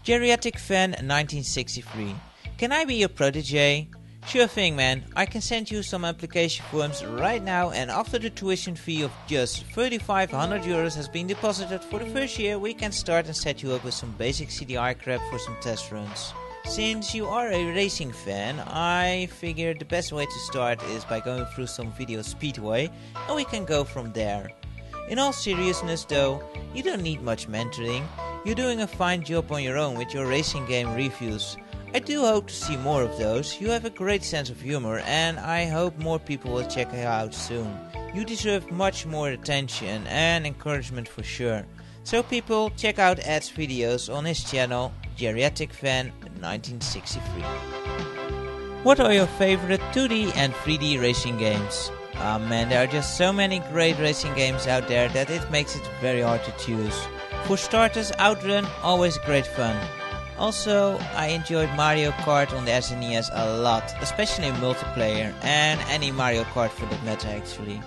Geriatric Fan1963. Can I be your protégé? Sure thing, man. I can send you some application forms right now, and after the tuition fee of just 3,500 euros has been deposited for the first year, we can start and set you up with some basic CDI crap for some test runs. Since you are a racing fan, I figured the best way to start is by going through some video speedway, and we can go from there. In all seriousness though, you don't need much mentoring. You're doing a fine job on your own with your racing game reviews. I do hope to see more of those. You have a great sense of humor, and I hope more people will check it out soon. You deserve much more attention and encouragement for sure. So people, check out Ed's videos on his channel, Geriatric Fan1963. What are your favorite 2D and 3D racing games? Ah man, there are just so many great racing games out there that it makes it very hard to choose. For starters, Outrun, always great fun. Also, I enjoyed Mario Kart on the SNES a lot, especially in multiplayer, and any Mario Kart for that matter actually.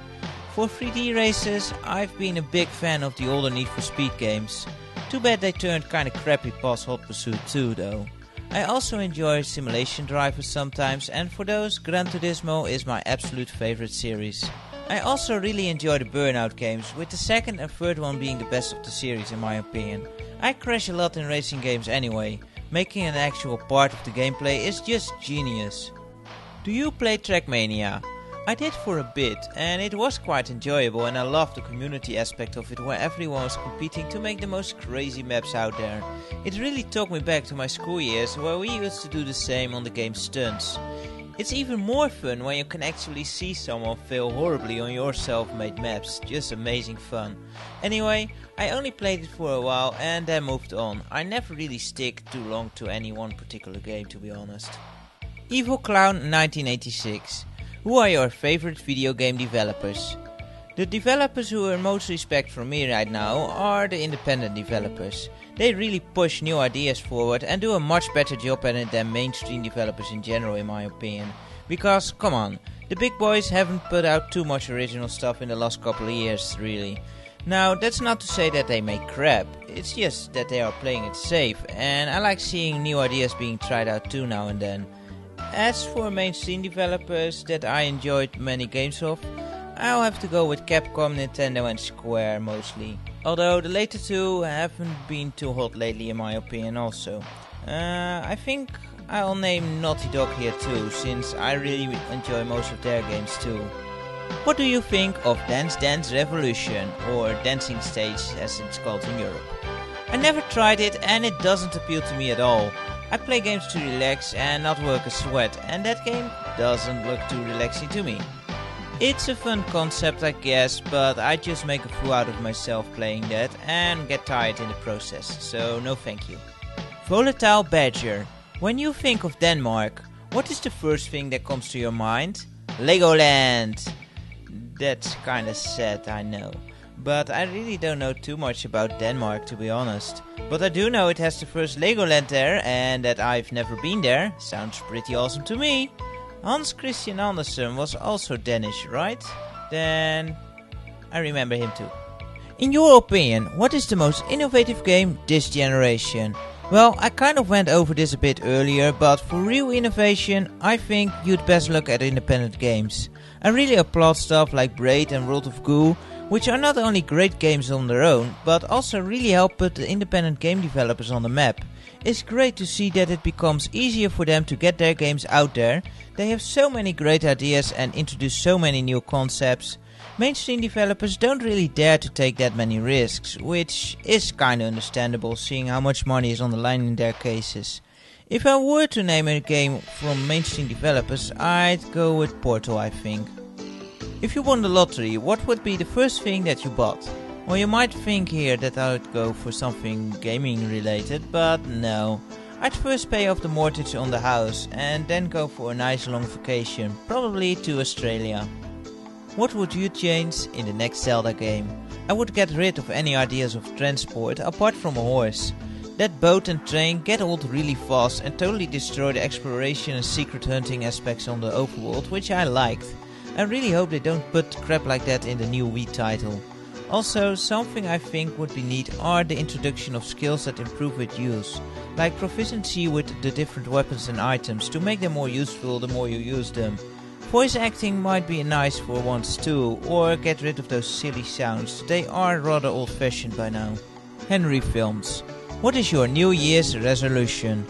For 3D races, I've been a big fan of the older Need for Speed games. Too bad they turned kinda crappy past Hot Pursuit 2 though. I also enjoy simulation drivers sometimes, and for those, Gran Turismo is my absolute favorite series. I also really enjoy the Burnout games, with the second and third one being the best of the series in my opinion. I crash a lot in racing games anyway. Making an actual part of the gameplay is just genius. Do you play Trackmania? I did for a bit, and it was quite enjoyable, and I loved the community aspect of it where everyone was competing to make the most crazy maps out there. It really took me back to my school years where we used to do the same on the game's stunts. It's even more fun when you can actually see someone fail horribly on your self-made maps, just amazing fun. Anyway, I only played it for a while and then moved on. I never really stick too long to any one particular game, to be honest. Evil Clown 1986. Who are your favorite video game developers? The developers who earn most respect from me right now are the independent developers. They really push new ideas forward and do a much better job at it than mainstream developers in general in my opinion. Because, come on, the big boys haven't put out too much original stuff in the last couple of years really. Now, that's not to say that they make crap, it's just that they are playing it safe, and I like seeing new ideas being tried out too now and then. As for mainstream developers that I enjoyed many games of, I'll have to go with Capcom, Nintendo and Square mostly. Although the later two haven't been too hot lately in my opinion also. I think I'll name Naughty Dog here too, since I really enjoy most of their games too. What do you think of Dance Dance Revolution, or Dancing Stage as it's called in Europe? I never tried it and it doesn't appeal to me at all. I play games to relax and not work a sweat, and that game doesn't look too relaxing to me. It's a fun concept I guess, but I just make a fool out of myself playing that and get tired in the process, so no thank you. VolatileBadger. When you think of Denmark, what is the first thing that comes to your mind? Legoland! That's kinda sad, I know. But I really don't know too much about Denmark, to be honest. But I do know it has the first Legoland there, and that I've never been there. Sounds pretty awesome to me. Hans Christian Andersen was also Danish, right? Then I remember him too. In your opinion, what is the most innovative game this generation? Well, I kind of went over this a bit earlier, but for real innovation, I think you'd best look at independent games. I really applaud stuff like Braid and World of Goo, which are not only great games on their own, but also really help put the independent game developers on the map. It's great to see that it becomes easier for them to get their games out there. They have so many great ideas and introduce so many new concepts. Mainstream developers don't really dare to take that many risks, which is kinda understandable seeing how much money is on the line in their cases. If I were to name a game from mainstream developers, I'd go with Portal, I think. If you won the lottery, what would be the first thing that you bought? Well, you might think here that I would go for something gaming related, but no. I'd first pay off the mortgage on the house and then go for a nice long vacation, probably to Australia. What would you change in the next Zelda game? I would get rid of any ideas of transport apart from a horse. That boat and train get old really fast and totally destroy the exploration and secret hunting aspects on the overworld, which I liked. I really hope they don't put crap like that in the new Wii title. Also, something I think would be neat are the introduction of skills that improve with use, like proficiency with the different weapons and items to make them more useful the more you use them. Voice acting might be nice for once too, or get rid of those silly sounds, they are rather old fashioned by now. HenryFilms. What is your New Year's resolution?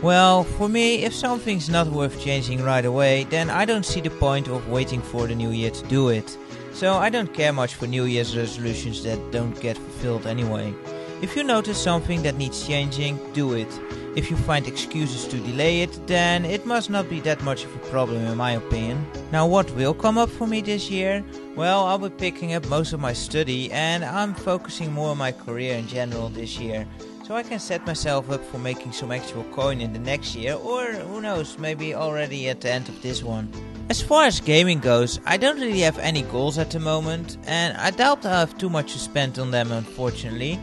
Well, for me, if something's not worth changing right away, then I don't see the point of waiting for the new year to do it. So I don't care much for New Year's resolutions that don't get fulfilled anyway. If you notice something that needs changing, do it. If you find excuses to delay it, then it must not be that much of a problem in my opinion. Now what will come up for me this year? Well, I'll be picking up most of my study and I'm focusing more on my career in general this year. So I can set myself up for making some actual coin in the next year, or who knows, maybe already at the end of this one. As far as gaming goes, I don't really have any goals at the moment, and I doubt I'll have too much to spend on them unfortunately.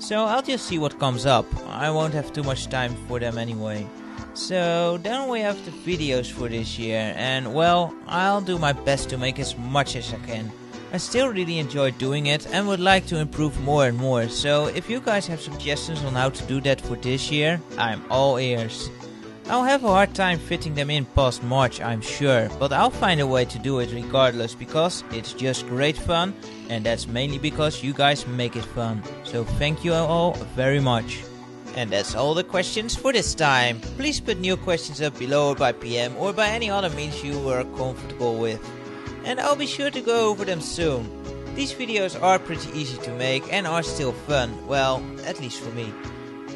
So I'll just see what comes up, I won't have too much time for them anyway. So then we have the videos for this year, and well, I'll do my best to make as much as I can. I still really enjoy doing it and would like to improve more and more, so if you guys have suggestions on how to do that for this year, I'm all ears. I'll have a hard time fitting them in past March, I'm sure, but I'll find a way to do it regardless because it's just great fun, and that's mainly because you guys make it fun. So thank you all very much. And that's all the questions for this time. Please put new questions up below or by PM or by any other means you are comfortable with. And I'll be sure to go over them soon. These videos are pretty easy to make and are still fun, well, at least for me.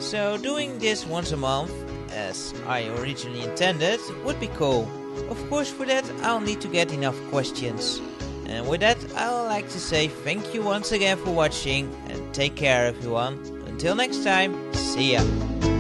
So doing this once a month, as I originally intended, would be cool. Of course for that I'll need to get enough questions. And with that I would like to say thank you once again for watching and take care everyone. Until next time, see ya.